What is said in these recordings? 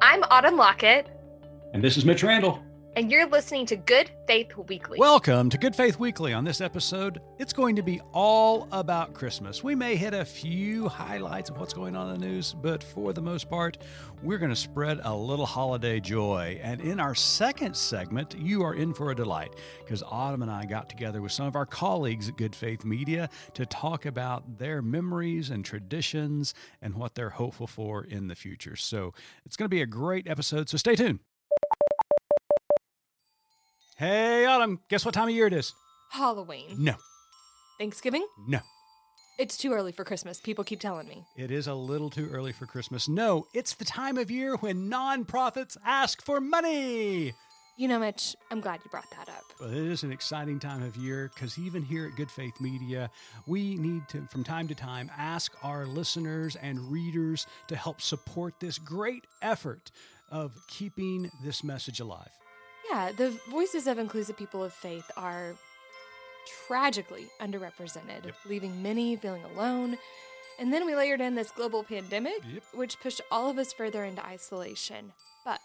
I'm Autumn Lockett. And this is Mitch Randall. And you're listening to Good Faith Weekly. Welcome to Good Faith Weekly. On this episode, it's going to be all about Christmas. We may hit a few highlights of what's going on in the news, but for the most part, we're going to spread a little holiday joy. And in our second segment, you are in for a delight because Autumn and I got together with some of our colleagues at Good Faith Media to talk about their memories and traditions and what they're hopeful for in the future. So it's going to be a great episode, so stay tuned. Hey, Autumn, guess what time of year it is? Halloween. No. Thanksgiving? No. It's too early for Christmas. People keep telling me. It is a little too early for Christmas. No, it's the time of year when nonprofits ask for money. You know, Mitch, I'm glad you brought that up. Well, it is an exciting time of year because even here at Good Faith Media, we need to, from time to time, ask our listeners and readers to help support this great effort of keeping this message alive. Yeah, the voices of inclusive people of faith are tragically underrepresented, leaving many feeling alone. And then we layered in this global pandemic, which pushed all of us further into isolation. But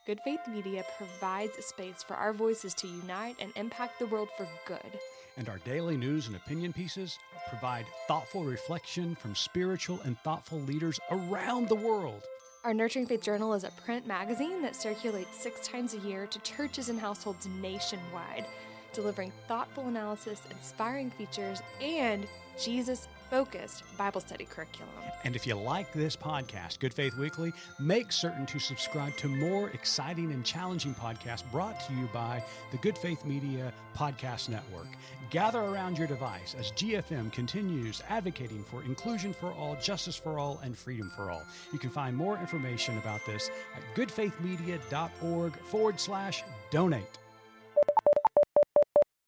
Good Faith Media provides a space for our voices to unite and impact the world for good. And our daily news and opinion pieces provide thoughtful reflection from spiritual and thoughtful leaders around the world. Our Nurturing Faith Journal is a print magazine that circulates 6 times a year to churches and households nationwide, delivering thoughtful analysis, inspiring features, and Jesus-focused Bible study curriculum. And if you like this podcast, Good Faith Weekly, make certain to subscribe to more exciting and challenging podcasts brought to you by the Good Faith Media Podcast Network. Gather around your device as GFM continues advocating for inclusion for all, justice for all, and freedom for all. You can find more information about this at goodfaithmedia.org/donate.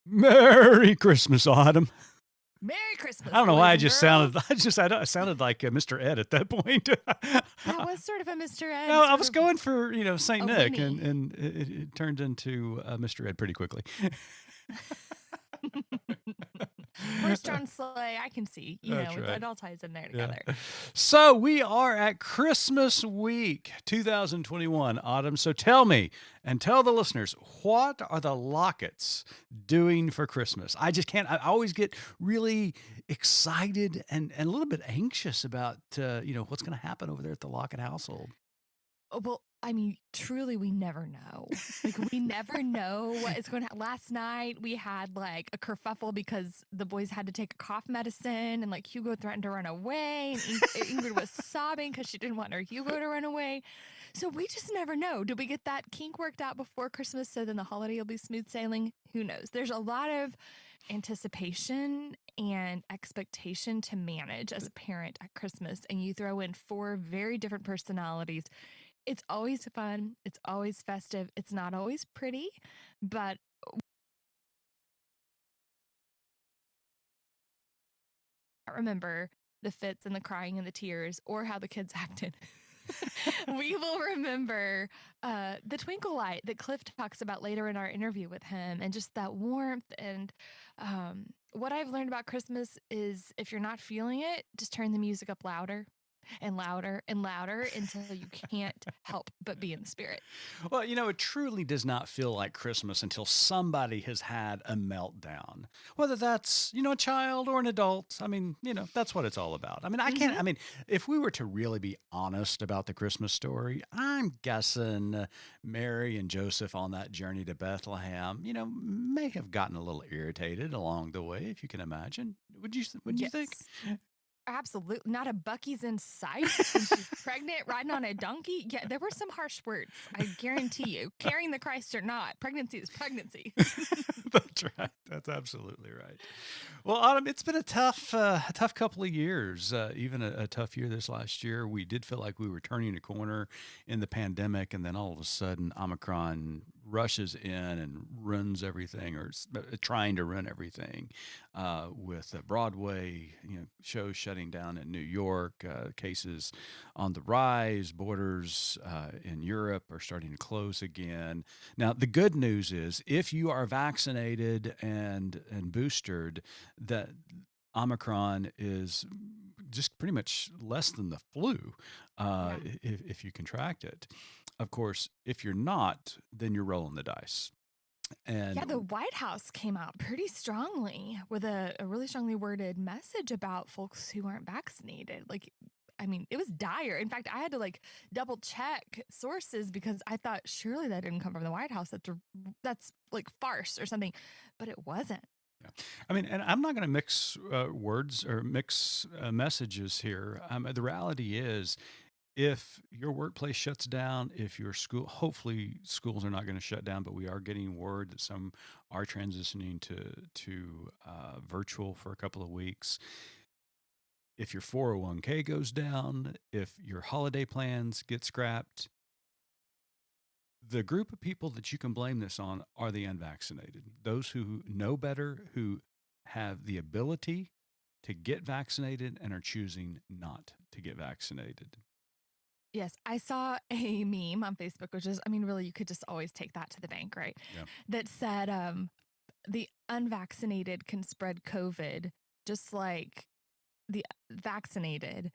Merry Christmas, Autumn. Merry Christmas. I don't know why I sounded like Mr. Ed at that point. That was sort of a Mr. Ed. No, I was going for, St. Nick, and it turned into Mr. Ed pretty quickly. First on sleigh, I can see, That's right. right. It all ties in there together. Yeah. So we are at Christmas week 2021, Autumn. So tell me and tell the listeners, what are the Locketts doing for Christmas? I always get really excited and a little bit anxious about, what's going to happen over there at the Lockett household. Oh, well, I mean, truly, we never know. We never know what is going to happen. Last night, we had a kerfuffle because the boys had to take a cough medicine and Hugo threatened to run away. And Ingrid was sobbing because she didn't want her Hugo to run away. So we just never know. Do we get that kink worked out before Christmas so then the holiday will be smooth sailing? Who knows? There's a lot of anticipation and expectation to manage as a parent at Christmas. And you throw in 4 very different personalities. It's always fun. It's always festive. It's not always pretty, but I remember the fits and the crying and the tears or how the kids acted. We will remember the twinkle light that Cliff talks about later in our interview with him and just that warmth. And what I've learned about Christmas is if you're not feeling it, just turn the music up louder and louder and louder until you can't help but be in the spirit. Well, it truly does not feel like Christmas until somebody has had a meltdown, whether that's, a child or an adult. I mean, that's what it's all about. I mean, if we were to really be honest about the Christmas story, I'm guessing Mary and Joseph on that journey to Bethlehem, may have gotten a little irritated along the way, if you can imagine. Would you think? Absolutely. Not a Bucky's in sight. And she's pregnant, riding on a donkey. Yeah, there were some harsh words. I guarantee you. Carrying the Christ or not, pregnancy is pregnancy. That's right. That's absolutely right. Well, Autumn, it's been a tough couple of years. Even a tough year this last year. We did feel like we were turning a corner in the pandemic, and then all of a sudden, Omicron rushes in and runs everything, or trying to run everything, with Broadway, shows shutting down in New York, cases on the rise, borders in Europe are starting to close again. Now, the good news is if you are vaccinated and boosted, that Omicron is just pretty much less than the flu if you contract it. Of course, if you're not, then you're rolling the dice. And Yeah, the White House came out pretty strongly with a really strongly worded message about folks who aren't vaccinated. Like, I mean, it was dire. In fact, I had to like double check sources because I thought surely that didn't come from the White House. That's like farce or something, but it wasn't. yeah. I mean, and I'm not going to mix words or mix messages here. The reality is, if your workplace shuts down, if your school, hopefully schools are not going to shut down, but we are getting word that some are transitioning to virtual for a couple of weeks. If your 401k goes down, if your holiday plans get scrapped, the group of people that you can blame this on are the unvaccinated. Those who know better, who have the ability to get vaccinated and are choosing not to get vaccinated. Yes, I saw a meme on Facebook, which is, I mean, really, you could just always take that to the bank, right? Yeah. That said, the unvaccinated can spread COVID just like the vaccinated.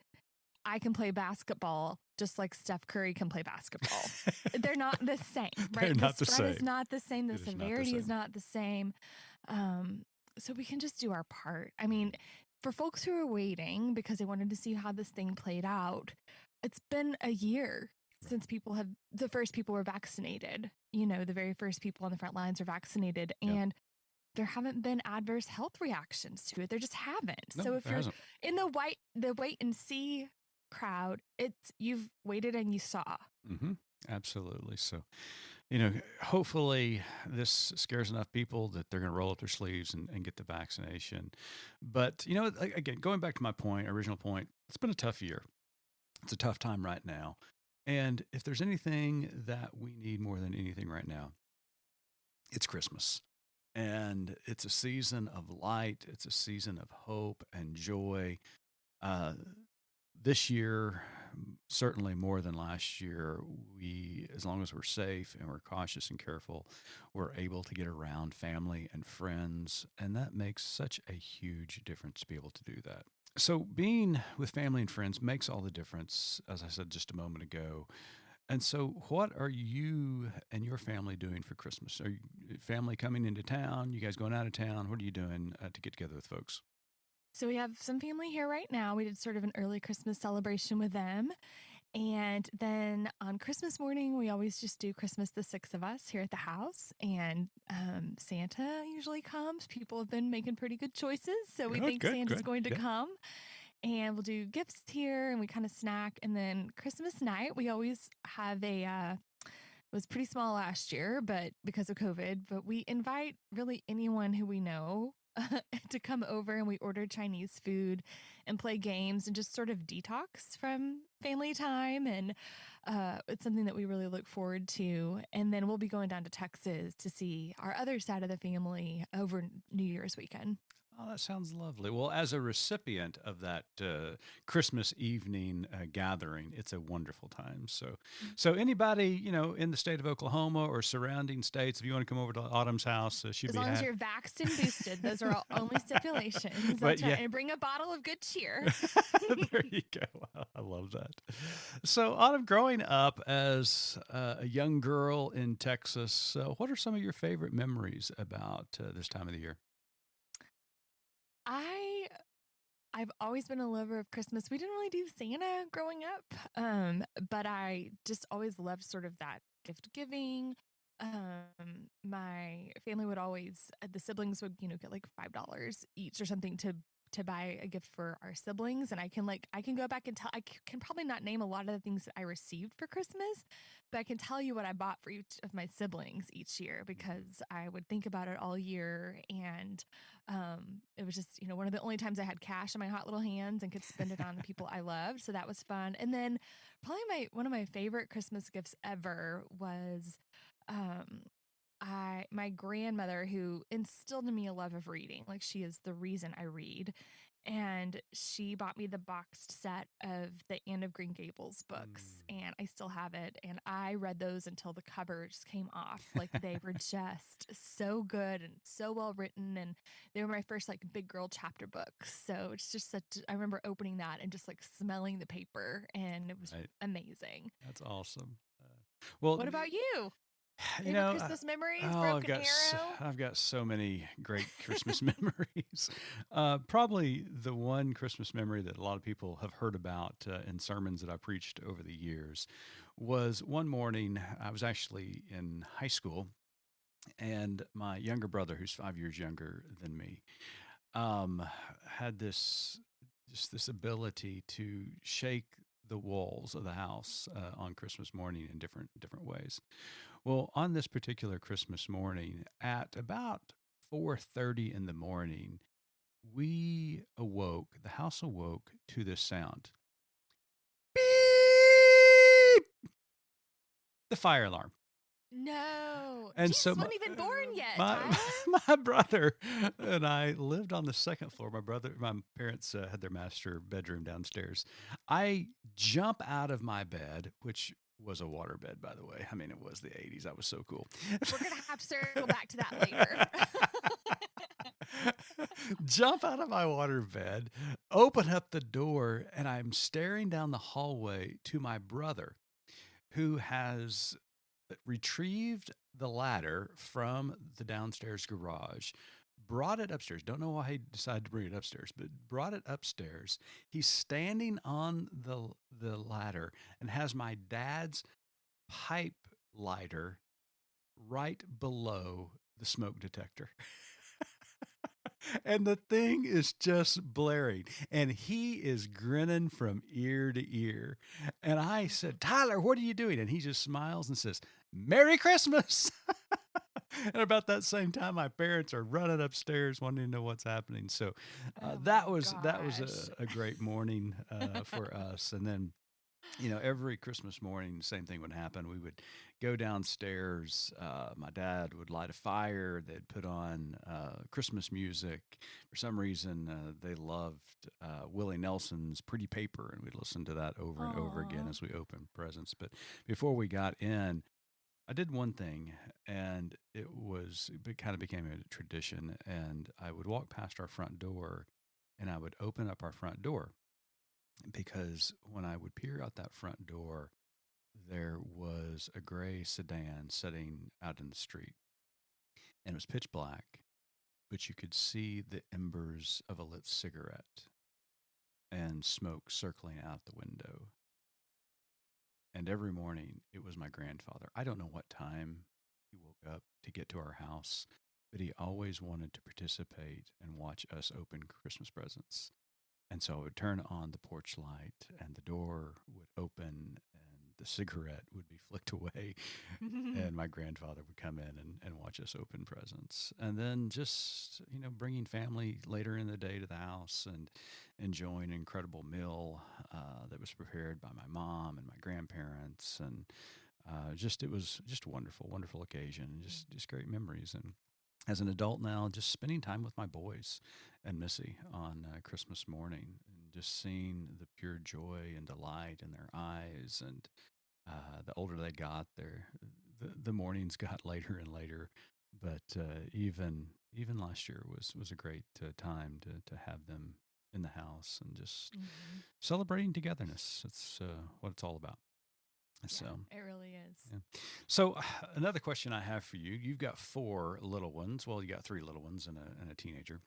I can play basketball just like Steph Curry can play basketball. They're not the same, right? They're not the spread is same. not the same. The It is not the severity is same. not the same. So we can just do our part. I mean, for folks who are waiting because they wanted to see how this thing played out, it's been a year since the first people were vaccinated. You know, the very first people on the front lines are vaccinated. Yep. And there haven't been adverse health reactions to it. There just haven't. No, So if there you're hasn't. in the wait and see crowd, you've waited and you saw. Mm-hmm. Absolutely. So, hopefully this scares enough people that they're going to roll up their sleeves and get the vaccination. But, again, going back to my original point, it's been a tough year. It's a tough time right now. And if there's anything that we need more than anything right now, it's Christmas. And it's a season of light. It's a season of hope and joy. Uh, this year, certainly more than last year, as long as we're safe and we're cautious and careful, we're able to get around family and friends. And that makes such a huge difference to be able to do that. So being with family and friends makes all the difference, as I said just a moment ago. And so, what are you and your family doing for Christmas? Are you family coming into town? You guys going out of town? What are you doing to get together with folks? So we have some family here right now. We did sort of an early Christmas celebration with them. And then on Christmas morning, we always just do Christmas, the six of us here at the house. And Santa usually comes. People have been making pretty good choices. So we think Santa's going to come. And we'll do gifts here and we kind of snack. And then Christmas night, we always have it was pretty small last year, but because of COVID, but we invite really anyone who we know to come over and we order Chinese food and play games and just sort of detox from family time. And it's something that we really look forward to. And then we'll be going down to Texas to see our other side of the family over New Year's weekend. Oh, that sounds lovely. Well, as a recipient of that Christmas evening gathering, it's a wonderful time. So anybody in the state of Oklahoma or surrounding states, if you want to come over to Autumn's house, she'd as be long as you're vaxxed and boosted, those are all only stipulations. But yeah. And bring a bottle of good cheer. There you go. I love that. So, Autumn, growing up as a young girl in Texas, what are some of your favorite memories about this time of the year? I've always been a lover of Christmas. We didn't really do Santa growing up, but I just always loved sort of that gift giving. My family would always, the siblings would, get like $5 each or something to buy a gift for our siblings. And I can go back and tell, can probably not name a lot of the things that I received for Christmas, but I can tell you what I bought for each of my siblings each year because I would think about it all year. And it was just, one of the only times I had cash in my hot little hands and could spend it on the people I loved. So that was fun. And then probably one of my favorite Christmas gifts ever was um, my grandmother who instilled in me a love of reading. Like she is the reason I read. And she bought me the boxed set of the Anne of Green Gables books, and I still have it. And I read those until the covers came off. Like they were just so good and so well written, and they were my first like big girl chapter books. So it's just I remember opening that and just like smelling the paper, and it was amazing. That's awesome. Well, What about you? you Favorite know, Christmas memories? oh, Broken Arrow? I've got so many great Christmas memories. Probably the one Christmas memory that a lot of people have heard about in sermons that I preached over the years was one morning. I was actually in high school, and my younger brother, who's 5 years younger than me, um, had this ability to shake the walls of the house on Christmas morning in different ways. Well, on this particular Christmas morning, at about 4:30 in the morning, we awoke. The house awoke to this sound. Beep! The fire alarm. No. And so Jesus wasn't even born yet, my Tyler. my brother and I lived on the second floor. My parents had their master bedroom downstairs. I jump out of my bed, which was a water bed, by the way. I mean, it was the 80s. I was so cool. We're going to have to circle back to that later. Jump out of my water bed, open up the door, and I'm staring down the hallway to my brother, who has retrieved the ladder from the downstairs garage, brought it upstairs. Don't know why he decided to bring it upstairs, but brought it upstairs. He's standing on the ladder and has my dad's pipe lighter right below the smoke detector. And the thing is just blaring, and he is grinning from ear to ear. And I said, Tyler, what are you doing? And he just smiles and says, Merry Christmas. And about that same time, my parents are running upstairs wanting to know what's happening. So Oh that my was gosh. a great morning for us. And then every Christmas morning, the same thing would happen. We would go downstairs. My dad would light a fire. They'd put on Christmas music. For some reason, they loved Willie Nelson's Pretty Paper, and we'd listen to that over and over again Aw. as we opened presents. But before we got in, I did one thing, and it kind of became a tradition. And I would walk past our front door, and I would open up our front door because when I would peer out that front door, there was a gray sedan sitting out in the street, and it was pitch black, but you could see the embers of a lit cigarette and smoke circling out the window. And every morning it was my grandfather. I don't know what time he woke up to get to our house, but he always wanted to participate and watch us open Christmas presents. And so I would turn on the porch light, and the door would open, and the cigarette would be flicked away, and my grandfather would come in and watch us open presents. And then just, bringing family later in the day to the house and enjoying an incredible meal that was prepared by my mom and my grandparents. And it was just a wonderful, wonderful occasion, and just great memories. And as an adult now, just spending time with my boys and Missy on Christmas morning, and just seeing the pure joy and delight in their eyes. And the older they got, the mornings got later and later. But even last year was a great time to have them in the house and just Mhm. celebrating togetherness. It's what it's all about. So. Yeah, it really is. Yeah. So another question I have for you: you've got four little ones. Well, you got three little ones and a teenager.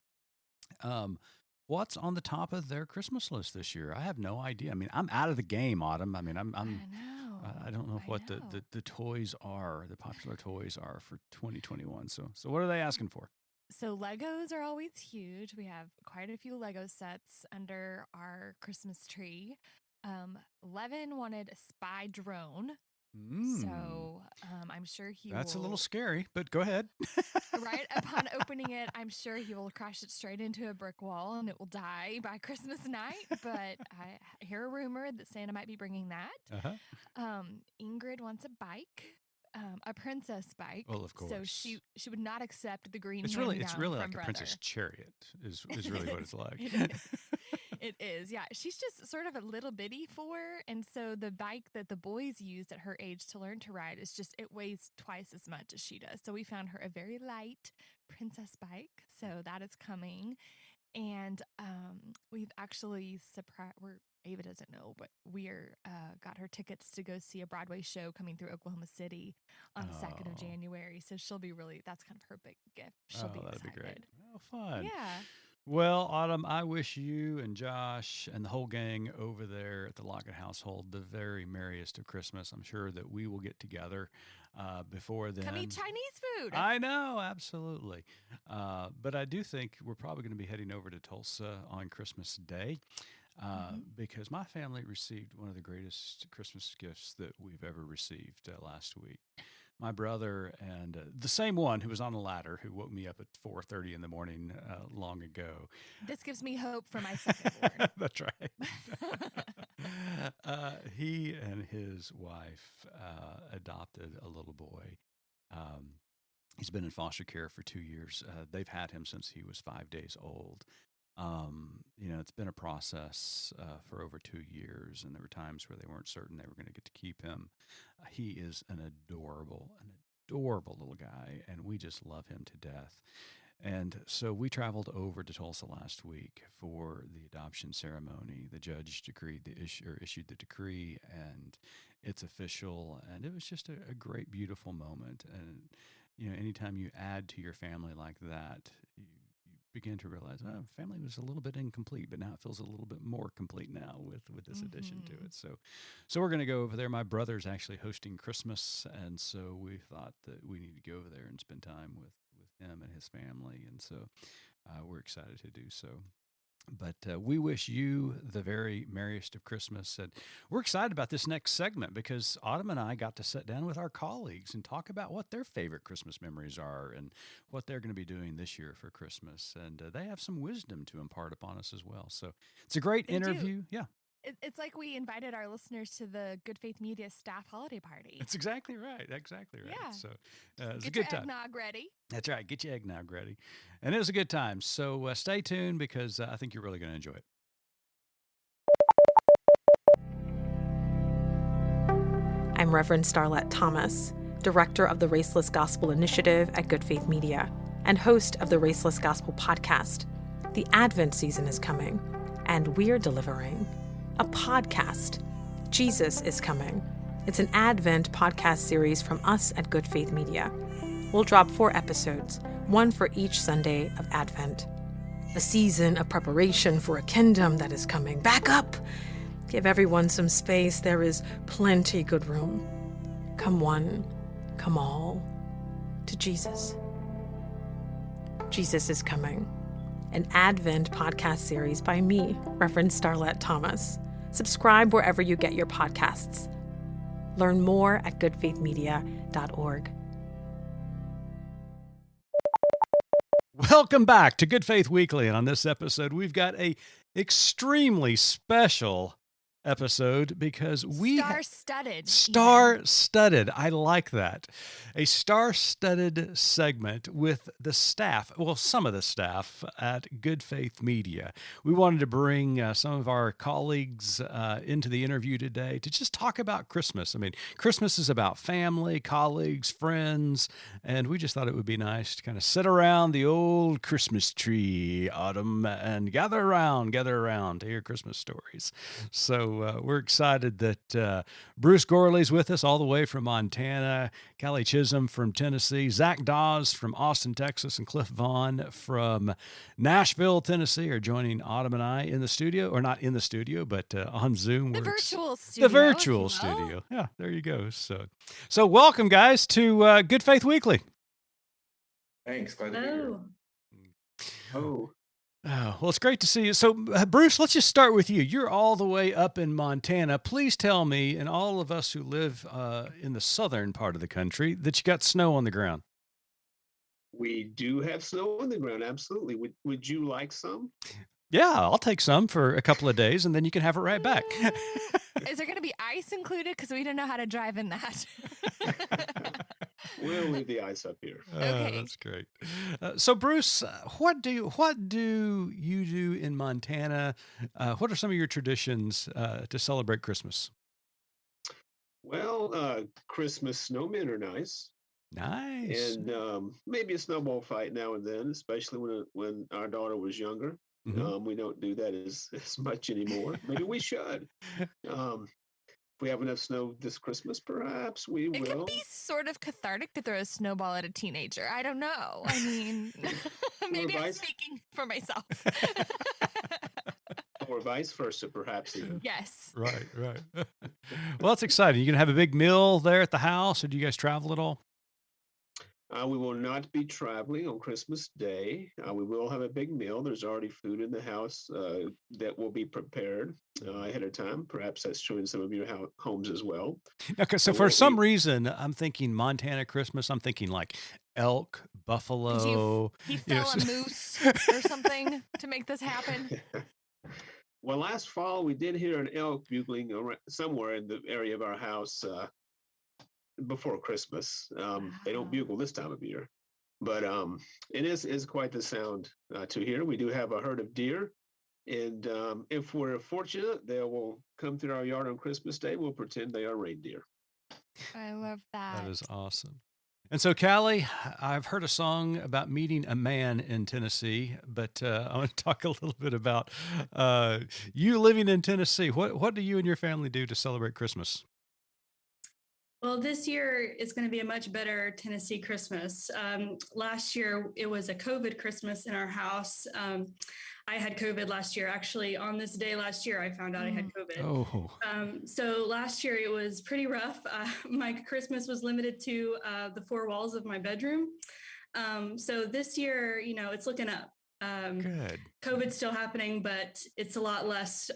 Um, what's on the top of their Christmas list this year? I have no idea. I mean, I'm out of the game, Autumn. I mean, I know. I don't know I what know. the toys are, the popular toys are for 2021. So what are they asking for? So Legos are always huge. We have quite a few Lego sets under our Christmas tree. Levin wanted a spy drone. Mm, So I'm sure he that's a little will, scary, but go ahead. right upon opening it, I'm sure he will crash it straight into a brick wall and it will die by Christmas night. But I hear a rumor that Santa might be bringing that. Uh-huh. Ingrid wants a bike, a princess bike. Well, of So course. she would not accept the green It's hand-me-down really from like a brother. princess chariot is It really what is. it's like. It is. It is. Yeah. She's just sort of a little bitty for her. And so the bike that the boys used at her age to learn to ride is just, it weighs twice as much as she does. So we found her a very light princess bike. So that is coming. And we've actually we're Ava doesn't know, but we're got her tickets to go see a Broadway show coming through Oklahoma City on the 2nd of January. So she'll be that's kind of her big gift. She'll be that'd excited. be great. Oh, fun. Yeah. Well, Autumn, I wish you and Josh and the whole gang over there at the Lockett household the very merriest of Christmas. I'm sure that we will get together before then. Come eat Chinese food. I know, absolutely. But I do think we're probably going to be heading over to Tulsa on Christmas Day because my family received one of the greatest Christmas gifts that we've ever received last week. My brother and the same one who was on a ladder who woke me up at 4:30 in the morning long ago. This gives me hope for my second born. That's right. He and his wife adopted a little boy. He's been in foster care for 2 years. They've had him since he was 5 days old. It's been a process for over 2 years, and there were times where they weren't certain they were going to get to keep him. He is an adorable little guy, and we just love him to death. And so we traveled over to Tulsa last week for the adoption ceremony. The judge issued the decree, and it's official. And it was just a great, beautiful moment. And anytime you add to your family like that, you begin to realize, family was a little bit incomplete, but now it feels a little bit more complete now with this addition to it. So we're going to go over there. My brother's actually hosting Christmas, and so we thought that we need to go over there and spend time with him and his family, and so we're excited to do so. But we wish you the very merriest of Christmas. And we're excited about this next segment because Autumn and I got to sit down with our colleagues and talk about what their favorite Christmas memories are and what they're going to be doing this year for Christmas. And they have some wisdom to impart upon us as well. So it's a great interview. Yeah. It's like we invited our listeners to the Good Faith Media staff holiday party. That's exactly right. Exactly right. Yeah. So it's Get a good your time. eggnog ready. That's right. Get your eggnog ready. And it was a good time. So stay tuned because I think you're really going to enjoy it. I'm Reverend Starlette Thomas, Director of the Raceless Gospel Initiative at Good Faith Media and host of the Raceless Gospel podcast. The Advent season is coming, and we're delivering a podcast. Jesus is Coming. It's an Advent podcast series from us at Good Faith Media. We'll drop 4 episodes, one for each Sunday of Advent. A season of preparation for a kingdom that is coming. Back up! Give everyone some space. There is plenty good room. Come one, come all, to Jesus. Jesus is Coming. An Advent podcast series by me, Reverend Starlette Thomas. Subscribe wherever you get your podcasts. Learn more at goodfaithmedia.org. Welcome back to Good Faith Weekly. And on this episode, we've got a extremely special episode because we star-studded. I like that. A star-studded segment with the staff, well, some of the staff at Good Faith Media. We wanted to bring some of our colleagues into the interview today to just talk about Christmas. I mean, Christmas is about family, colleagues, friends, and we just thought it would be nice to kind of sit around the old Christmas tree, Autumn, and gather around to hear Christmas stories. So we're excited that Bruce Gorley's with us all the way from Montana, Callie Chisholm from Tennessee, Zach Dawes from Austin, Texas, and Cliff Vaughn from Nashville, Tennessee are joining Autumn and I in the studio, or not in the studio, but on Zoom. The virtual studio. The virtual studio. Yeah, there you go. So welcome, guys, to Good Faith Weekly. Thanks. Glad to be here. Oh, well, it's great to see you. So, Bruce, let's just start with you. You're all the way up in Montana. Please tell me, and all of us who live in the southern part of the country, that you got snow on the ground. We do have snow on the ground. Absolutely. Would you like some? Yeah, I'll take some for a couple of days, and then you can have it right back. Is there going to be ice included? Because we don't know how to drive in that. We'll leave the ice up here. Okay. That's great. So, Bruce, what do you do in Montana? What are some of your traditions to celebrate Christmas? Well, Christmas snowmen are nice. Nice. And maybe a snowball fight now and then, especially when our daughter was younger. Mhm. We don't do that as much anymore. Maybe we should. Um, if we have enough snow this Christmas, perhaps we It could be will. sort of cathartic to throw a snowball at a teenager. I don't know. I mean, Or maybe I'm vice speaking for myself. or vice versa, perhaps even. Yes. Right, right. Well, that's exciting. You gonna have a big meal there at the house, or do you guys travel at all? We will not be traveling on Christmas Day. We will have a big meal. There's already food in the house that will be prepared ahead of time. Perhaps that's true in some of your homes as well. Okay, so I for won't some be. reason, I'm thinking Montana Christmas. I'm thinking like elk, Did you? buffalo. He You know, fell a moose or something to make this happen. Well, last fall we did hear an elk bugling somewhere in the area of our house before Christmas. They don't Wow. bugle this time of year, but it is quite the sound to hear. We do have a herd of deer, and if we're fortunate, they will come through our yard on Christmas Day. We'll pretend they are reindeer. I love that that. is awesome. And so, Callie, I've heard a song about meeting a man in Tennessee, but I want to talk a little bit about uh, you living in Tennessee. What do you and your family do to celebrate Christmas? Well, this year is going to be a much better Tennessee Christmas. Last year, it was a COVID Christmas in our house. I had COVID last year. Actually, on this day last year, I found out I had COVID. Oh, So last year, it was pretty rough. My Christmas was limited to the four walls of my bedroom. So this year, it's looking up. good. COVID's still happening, but it's a lot less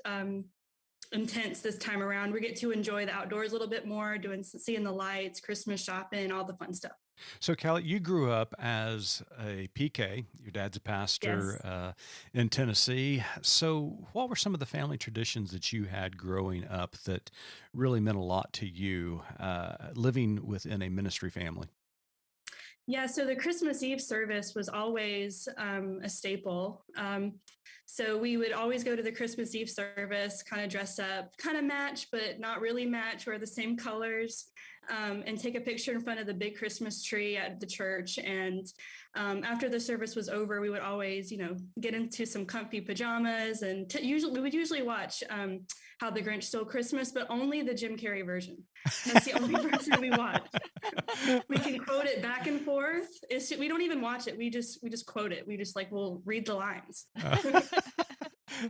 intense this time around. We get to enjoy the outdoors a little bit more, seeing the lights, Christmas shopping, all the fun stuff. So, Callie, you grew up as a PK. Your dad's a pastor Yes. in Tennessee. So, what were some of the family traditions that you had growing up that really meant a lot to you, living within a ministry family? Yeah, so the Christmas Eve service was always a staple. So we would always go to the Christmas Eve service, kind of dress up, kind of match, but not really match, wear the same colors, and take a picture in front of the big Christmas tree at the church. And after the service was over, we would always, get into some comfy pajamas, and we would usually watch How the Grinch Stole Christmas, but only the Jim Carrey version. That's the only version we watch. We can quote it back and forth. We don't even watch it. We just quote it. We just we'll read the lines.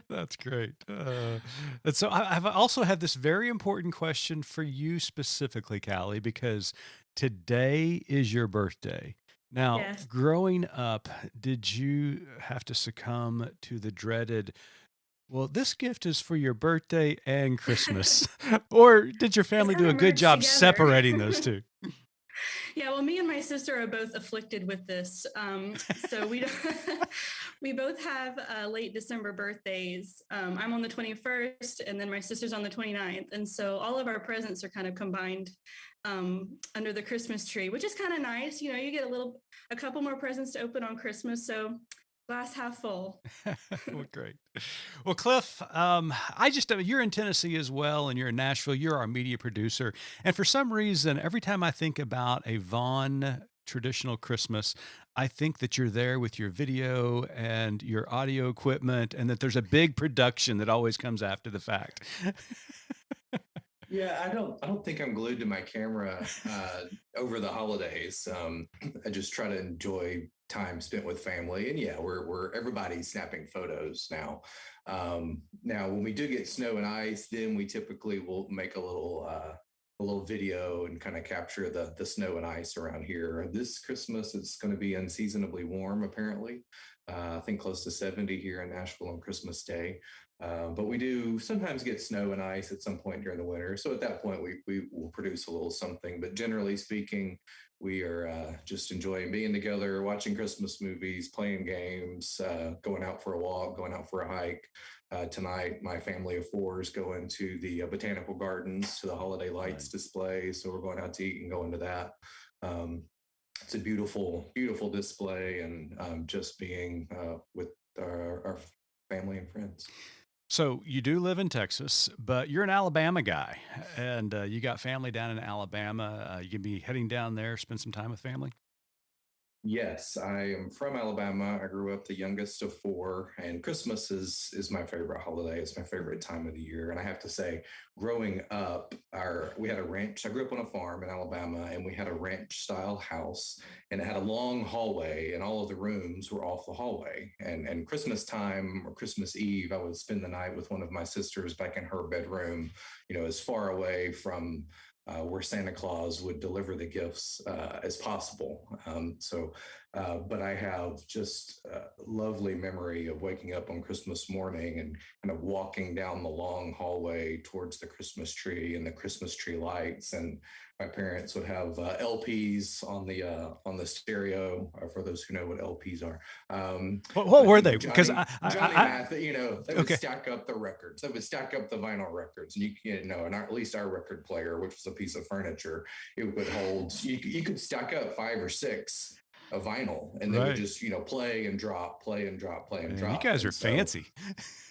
That's great. And so I've also had this very important question for you specifically, Callie, because today is your birthday. Now, Yes. growing up, did you have to succumb to the dreaded, well, this gift is for your birthday and Christmas? Or did your They family do kind a of good merge job together. separating those two? Yeah, well, me and my sister are both afflicted with this. So we don't, we both have late December birthdays. I'm on the 21st, and then my sister's on the 29th. And so all of our presents are kind of combined under the Christmas tree, which is kind of nice. You get a couple more presents to open on Christmas. So glass half full. Well, great. Well, Cliff, you're in Tennessee as well, and you're in Nashville. You're our media producer. And for some reason, every time I think about a Vaughn traditional Christmas, I think that you're there with your video and your audio equipment, and that there's a big production that always comes after the fact. Yeah, I don't think I'm glued to my camera over the holidays. I just try to enjoy time spent with family, and yeah, we're everybody's snapping photos now. Now, when we do get snow and ice, then we typically will make a little video and kind of capture the snow and ice around here. This Christmas, it's going to be unseasonably warm, apparently. I think close to 70 here in Nashville on Christmas Day. But we do sometimes get snow and ice at some point during the winter. So at that point, we will produce a little something. But generally speaking, we are just enjoying being together, watching Christmas movies, playing games, going out for a walk, going out for a hike. Tonight, my family of four is going to the botanical gardens to the holiday lights display. So we're going out to eat and going to that. It's a beautiful, beautiful display, and just being with our family and friends. So you do live in Texas, but you're an Alabama guy, and you got family down in Alabama. You can be heading down there, spend some time with family. Yes, I am from Alabama. I grew up the youngest of four, and Christmas is my favorite holiday. It's my favorite time of the year. And I have to say, growing up, we had a ranch. I grew up on a farm in Alabama, and we had a ranch style house, and it had a long hallway, and all of the rooms were off the hallway. And Christmas time or Christmas Eve, I would spend the night with one of my sisters back in her bedroom, as far away from where Santa Claus would deliver the gifts as possible. But I have just a lovely memory of waking up on Christmas morning and kind of walking down the long hallway towards the Christmas tree and the Christmas tree lights. And my parents would have LPs on the stereo. For those who know what LPs are, what were they? Johnny, Because Johnny Math, they would okay. stack up the records. They would stack up the vinyl records, and and at least our record player, which was a piece of furniture, it would hold. You could stack up 5 or 6 of vinyl, and they would just play and drop, play and drop, play and drop. You guys are fancy.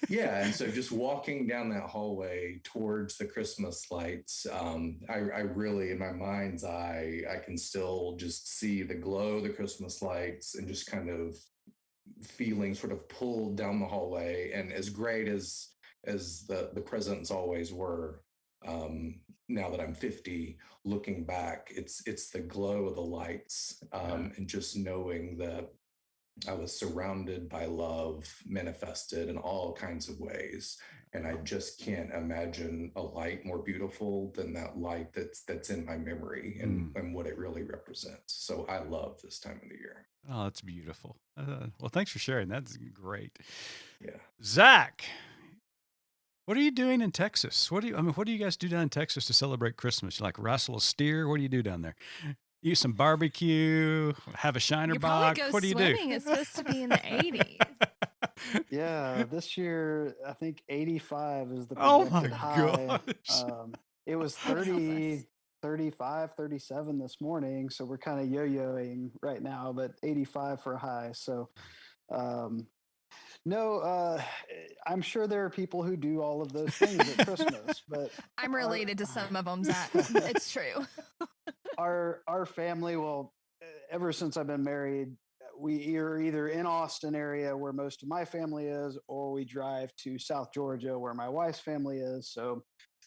Yeah, and so just walking down that hallway towards the Christmas lights, I really, in my mind's eye, I can still just see the glow of the Christmas lights and just kind of feeling sort of pulled down the hallway. And as great as the presents always were, now that I'm 50, looking back, it's the glow of the lights, and just knowing that I was surrounded by love manifested in all kinds of ways. And I just can't imagine a light more beautiful than that light that's in my memory and what it really represents. So I love this time of the year. Oh, that's beautiful. Well, thanks for sharing. That's great. Yeah. Zach, what are you doing in Texas? What do you guys do down in Texas to celebrate Christmas? You like wrestle a steer? What do you do down there? Eat some barbecue, have a Shiner box. What do you do? It's supposed to be in the 80s. Yeah, this year I think 85 is the Oh projected my high. gosh. It was 30, 35, 37 this morning, so we're kind of yo-yoing right now, but 85 for a high. So no, I'm sure there are people who do all of those things at Christmas, but I'm related to some of them, Zach. It's true. Our family, well, ever since I've been married, we are either in Austin area where most of my family is, or we drive to South Georgia where my wife's family is. So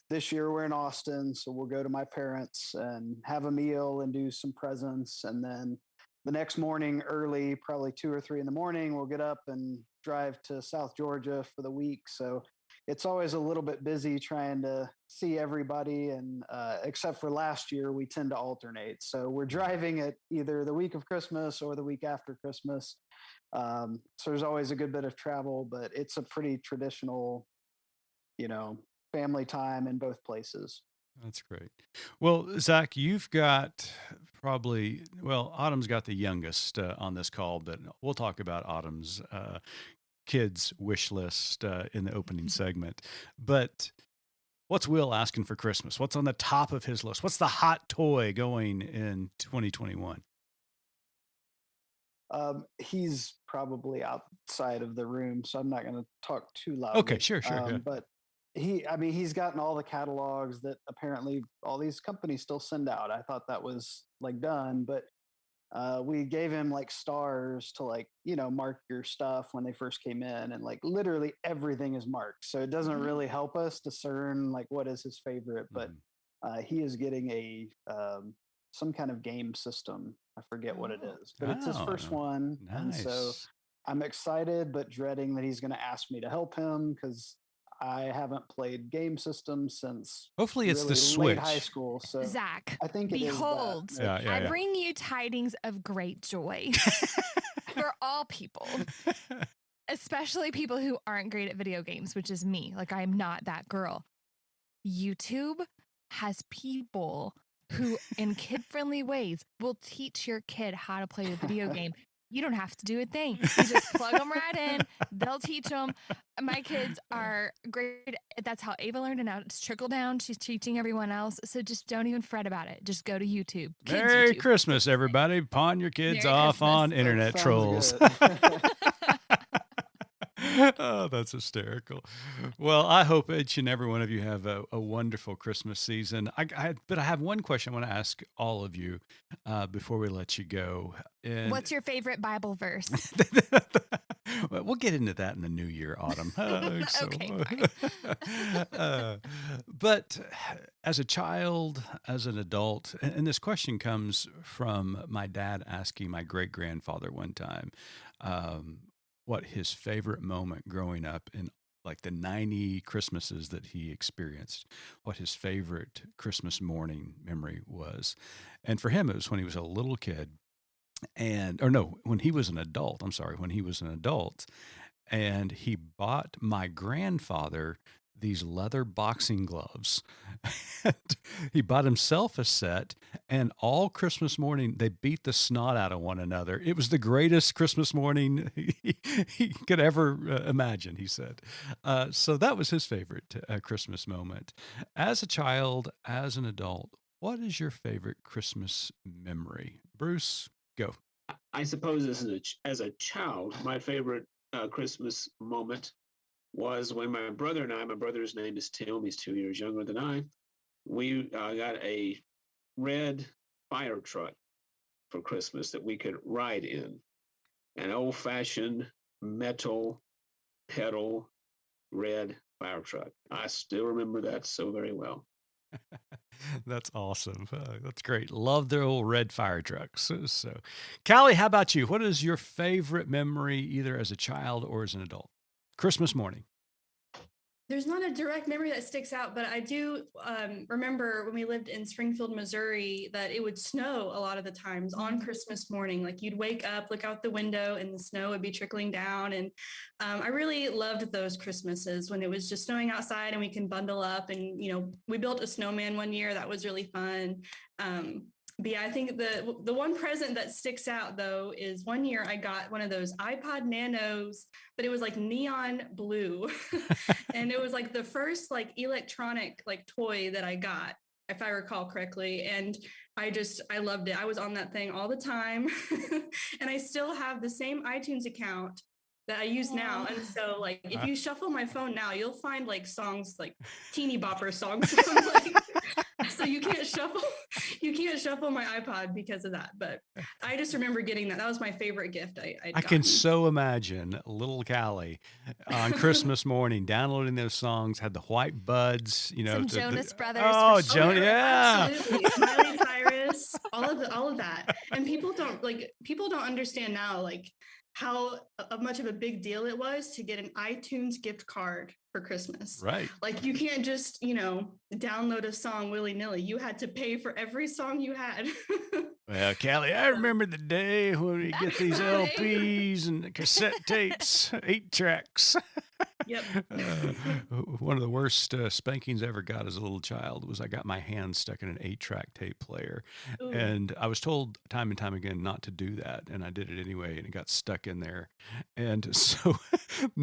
this year we're in Austin, so we'll go to my parents and have a meal and do some presents. And then the next morning early, probably 2 or 3 in the morning, we'll get up and drive to South Georgia for the week. So it's always a little bit busy trying to see everybody. And except for last year, we tend to alternate. So we're driving at either the week of Christmas or the week after Christmas. So there's always a good bit of travel, but it's a pretty traditional, family time in both places. That's great. Well, Zach, you've got Autumn's got the youngest on this call, but we'll talk about Autumn's kids' wish list in the opening segment. But what's Will asking for Christmas? What's on the top of his list? What's the hot toy going in 2021? He's probably outside of the room, so I'm not going to talk too loudly. Okay, sure. Yeah. But he's gotten all the catalogs that apparently all these companies still send out. I thought that was done, but we gave him stars to mark your stuff when they first came in, and literally everything is marked. So it doesn't really help us discern what is his favorite, but he is getting some kind of game system. I forget what it is, but it's his first one. Nice. And so I'm excited, but dreading that he's going to ask me to help him because I haven't played game systems since hopefully it's really the Switch. late high school. So Zach, I think behold, it is that. I bring you tidings of great joy for all people, especially people who aren't great at video games, which is me. I'm not that girl. YouTube has people who, in kid-friendly ways, will teach your kid how to play a video game. You don't have to do a thing. You just plug them right in. They'll teach them. My kids are great. That's how Ava learned, and now it's trickle down. She's teaching everyone else. So just don't even fret about it. Just go to YouTube. Merry YouTube. Christmas, everybody. Pawn your kids Merry off Christmas. on internet trolls. Oh, that's hysterical. Well, I hope each and every one of you have a wonderful Christmas season. But I have one question I want to ask all of you before we let you go. And What's your favorite Bible verse? well, we'll get into that in the new year, Autumn. Okay, But as a child, as an adult, and this question comes from my dad asking my great grandfather one time, um, what his favorite moment growing up in like the 90 Christmases that he experienced, what his favorite Christmas morning memory was. And for him, it was when he was a little kid and, or no, when he was an adult. I'm sorry, when he was an adult and he bought my grandfather these leather boxing gloves. And he bought himself a set, and all Christmas morning they beat the snot out of one another. It was the greatest Christmas morning he could ever imagine, he said. So that was his favorite Christmas moment. As a child, as an adult, what is your favorite Christmas memory? Bruce, go. I suppose as a child, my favorite Christmas moment was when my brother and I, my brother's name is Tim, he's 2 years younger than I, we got a red fire truck for Christmas that we could ride in, an old fashioned metal pedal red fire truck. I still remember that so very well. That's awesome. That's great. Love their old red fire trucks. So, Callie, how about you? What is your favorite memory, either as a child or as an adult? Christmas morning. There's not a direct memory that sticks out, but I do remember when we lived in Springfield, Missouri, that it would snow a lot of the times on Christmas morning. Like you'd wake up, look out the window, and the snow would be trickling down. And I really loved those Christmases when it was just snowing outside and we can bundle up. And, you know, we built a snowman one year. That was really fun. But yeah, I think the one present that sticks out though is one year I got one of those iPod Nanos, but it was like neon blue, and it was like the first like electronic like toy that I got, if I recall correctly. And I loved it. I was on that thing all the time, and I still have the same iTunes account that I use now. And so like if you shuffle my phone now, you'll find like songs like teeny bopper songs. So you can't shuffle my iPod because of that. But I just remember getting that. That was my favorite gift I can so imagine little Callie on Christmas morning downloading those songs, had the white buds, you know. Some Jonas Brothers. Oh, for sure. Jonas, yeah. Absolutely. Miley Cyrus, all of that. And people don't understand now, like how much of a big deal it was to get an iTunes gift card for Christmas. Right. Like you can't just, download a song willy-nilly. You had to pay for every song you had. Well, Callie, I remember the day when we get these LPs and cassette tapes, 8 tracks. Yep. One of the worst spankings I ever got as a little child was I got my hand stuck in an 8-track tape player. Ooh. And I was told time and time again not to do that. And I did it anyway, and it got stuck in there. And so,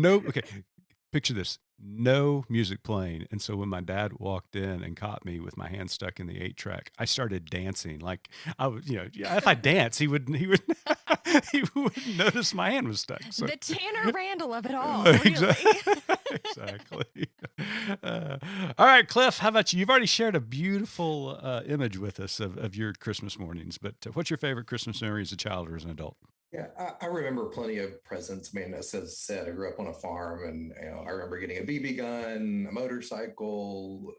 okay, picture this. No music playing. And so when my dad walked in and caught me with my hand stuck in the 8-track, I started dancing. Like I was, if I dance, he would he wouldn't notice my hand was stuck. So. The Tanner Randall of it all. Exactly. Really. Exactly. All right, Cliff, how about you? You've already shared a beautiful image with us of your Christmas mornings, but what's your favorite Christmas memory as a child or as an adult? Yeah, I remember plenty of presents. I mean, as I said, I grew up on a farm, and I remember getting a BB gun, a motorcycle,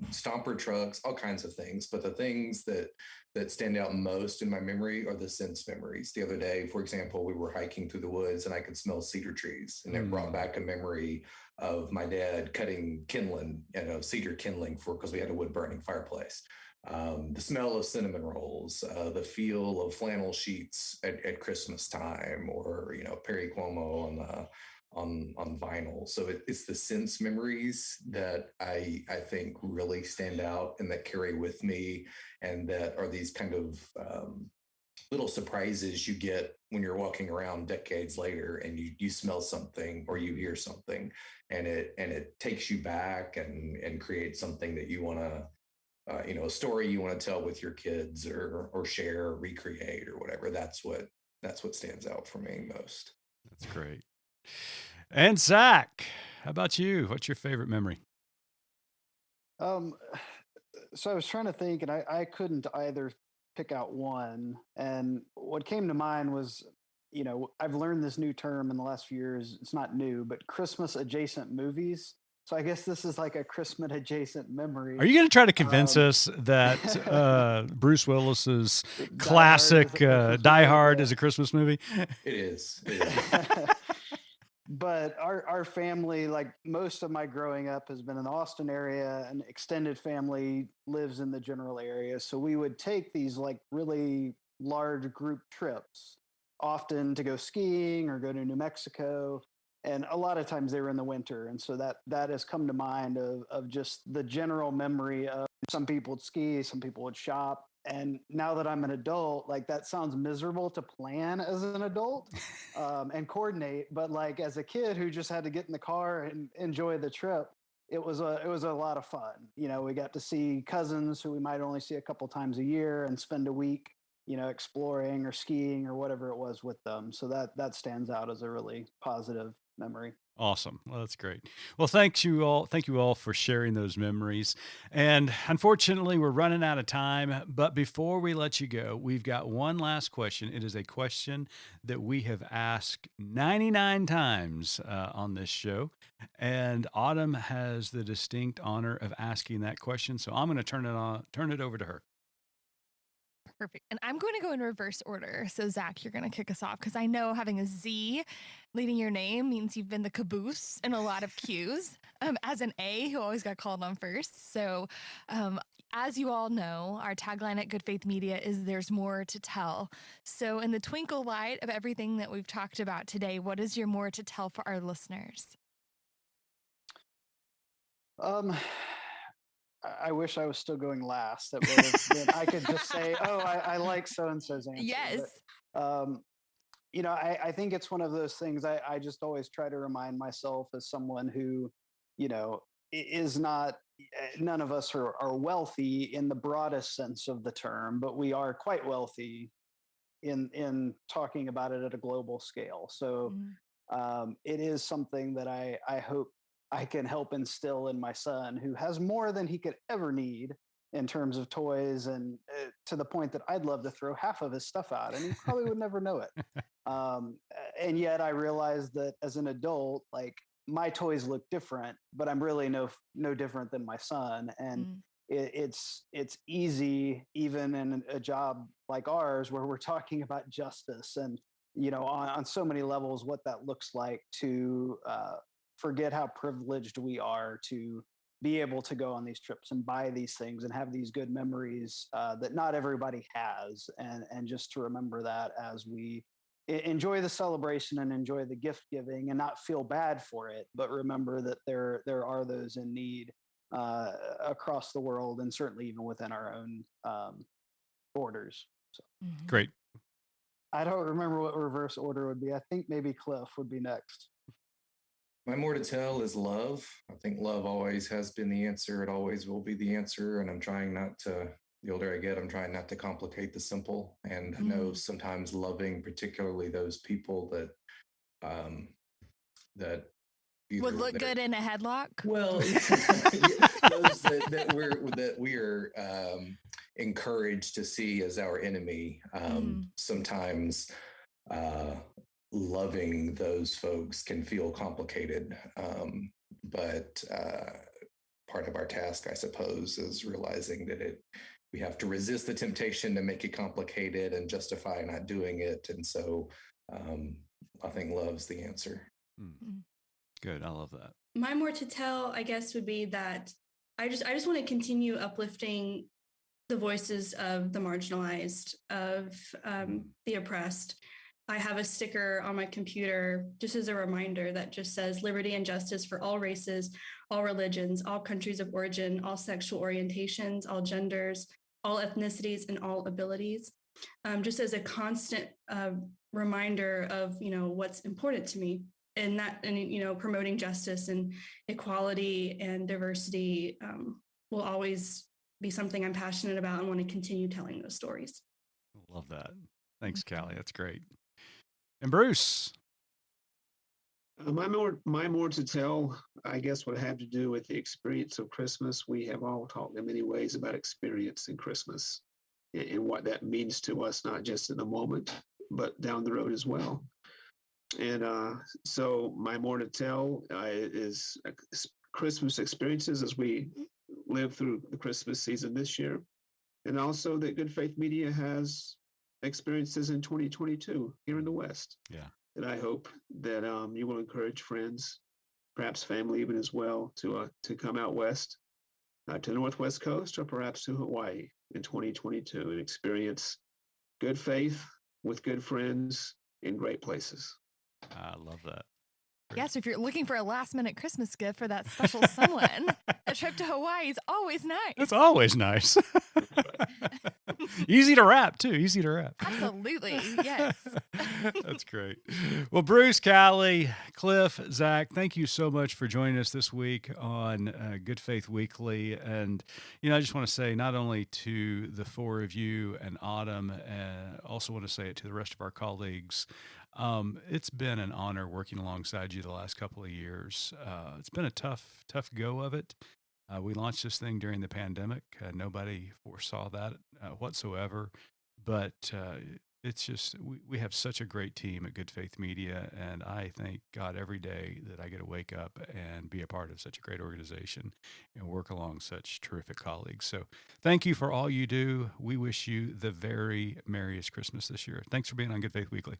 stomper trucks, all kinds of things. But the things that stand out most in my memory are the sense memories. The other day, for example, we were hiking through the woods, and I could smell cedar trees, and it brought back a memory of my dad cutting kindling, cedar kindling because we had a wood burning fireplace. The smell of cinnamon rolls, the feel of flannel sheets at Christmas time, or Perry Como on vinyl. So it's the sense memories that I think really stand out and that carry with me, and that are these kind of little surprises you get when you're walking around decades later and you smell something or you hear something, and it takes you back and creates something that you want to. A story you want to tell with your kids or share, or recreate, or whatever. That's what stands out for me most. That's great. And Zach, how about you? What's your favorite memory? Um, so I was trying to think, and I couldn't either pick out one. And what came to mind was, I've learned this new term in the last few years. It's not new, but Christmas adjacent movies. So I guess this is like a Christmas adjacent memory. Are you going to try to convince us that Bruce Willis's classic Die Hard is a Christmas movie? It is. But our family, like most of my growing up, has been in the Austin area, and extended family lives in the general area. So we would take these like really large group trips, often to go skiing or go to New Mexico. And a lot of times they were in the winter. And so that has come to mind of just the general memory of some people would ski, some people would shop. And now that I'm an adult, like that sounds miserable to plan as an adult and coordinate. But like as a kid who just had to get in the car and enjoy the trip, it was a lot of fun. We got to see cousins who we might only see a couple times a year and spend a week, exploring or skiing or whatever it was with them. So that stands out as a really positive memory. Awesome. Well, that's great. Well, thank you all for sharing those memories. And unfortunately, we're running out of time. But before we let you go, we've got one last question. It is a question that we have asked 99 times on this show. And Autumn has the distinct honor of asking that question. So I'm going to turn it over to her. Perfect. And I'm going to go in reverse order. So, Zach, you're going to kick us off because I know having a Z leading your name means you've been the caboose in a lot of cues. As an A who always got called on first. So, as you all know, our tagline at Good Faith Media is there's more to tell. So, in the twinkle light of everything that we've talked about today, what is your more to tell for our listeners? I wish I was still going last. That would have been, I could just say, "Oh, I like so and so's answer." Yes. But, I think it's one of those things. I just always try to remind myself as someone who, is not. None of us are wealthy in the broadest sense of the term, but we are quite wealthy in talking about it at a global scale. So it is something that I hope I can help instill in my son, who has more than he could ever need in terms of toys, and to the point that I'd love to throw half of his stuff out, and he probably would never know it. And yet I realized that as an adult, like my toys look different, but I'm really no different than my son. And it's easy, even in a job like ours, where we're talking about justice and on so many levels what that looks like, to forget how privileged we are to be able to go on these trips and buy these things and have these good memories that not everybody has, and just to remember that as we enjoy the celebration and enjoy the gift giving and not feel bad for it, but remember that there are those in need across the world, and certainly even within our own borders. So. Great. I don't remember what reverse order would be. I think maybe Cliff would be next. My more to tell is love. I think love always has been the answer. It always will be the answer. And I'm trying not to, the older I get, I'm trying not to complicate the simple. And I know sometimes loving, particularly those people that would look good in a headlock. Well, those that we are encouraged to see as our enemy. Sometimes loving those folks can feel complicated, but part of our task, I suppose, is realizing that we have to resist the temptation to make it complicated and justify not doing it. And so I think love's the answer. Good. I love that. My more to tell, I guess, would be that I just want to continue uplifting the voices of the marginalized, of the oppressed. I have a sticker on my computer just as a reminder that just says liberty and justice for all races, all religions, all countries of origin, all sexual orientations, all genders, all ethnicities, and all abilities. Just as a constant reminder of, what's important to me, and promoting justice and equality and diversity will always be something I'm passionate about and want to continue telling those stories. Love that. Thanks, Callie. That's great. And Bruce. My more to tell, I guess, would have to do with the experience of Christmas. We have all talked in many ways about experiencing Christmas and what that means to us, not just in the moment, but down the road as well. And so my more to tell is Christmas experiences as we live through the Christmas season this year. And also that Good Faith Media has experiences in 2022 here in the West. Yeah. And I hope that you will encourage friends, perhaps family even as well, to come out west, to the Northwest Coast, or perhaps to Hawaii in 2022 and experience good faith with good friends in great places. I love that. Yeah, so if you're looking for a last-minute Christmas gift for that special someone, a trip to Hawaii is always nice. It's always nice. Easy to wrap, too. Easy to wrap. Absolutely, yes. That's great. Well, Bruce, Callie, Cliff, Zach, thank you so much for joining us this week on Good Faith Weekly. And, I just want to say not only to the four of you and Autumn, also want to say it to the rest of our colleagues. It's been an honor working alongside you the last couple of years. It's been a tough go of it. We launched this thing during the pandemic. Nobody foresaw that whatsoever. But it's just, we have such a great team at Good Faith Media. And I thank God every day that I get to wake up and be a part of such a great organization and work along such terrific colleagues. So thank you for all you do. We wish you the very merriest Christmas this year. Thanks for being on Good Faith Weekly.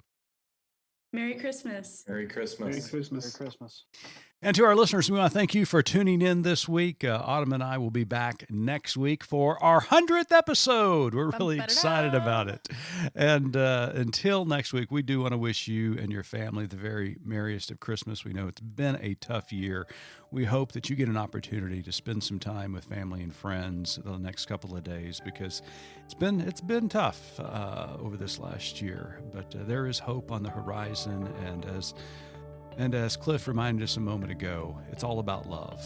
Merry Christmas. Merry Christmas. Merry Christmas. Merry Christmas. And to our listeners, we want to thank you for tuning in this week. Autumn and I will be back next week for our 100th episode. We're really excited about it. And until next week, we do want to wish you and your family the very merriest of Christmas. We know it's been a tough year. We hope that you get an opportunity to spend some time with family and friends the next couple of days, because it's been tough over this last year. But there is hope on the horizon, and as Cliff reminded us a moment ago, it's all about love.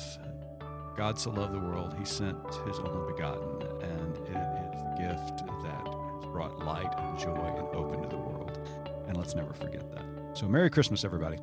God so loved the world, he sent his only begotten, and it is the gift that has brought light and joy and hope into the world. And let's never forget that. So Merry Christmas, everybody.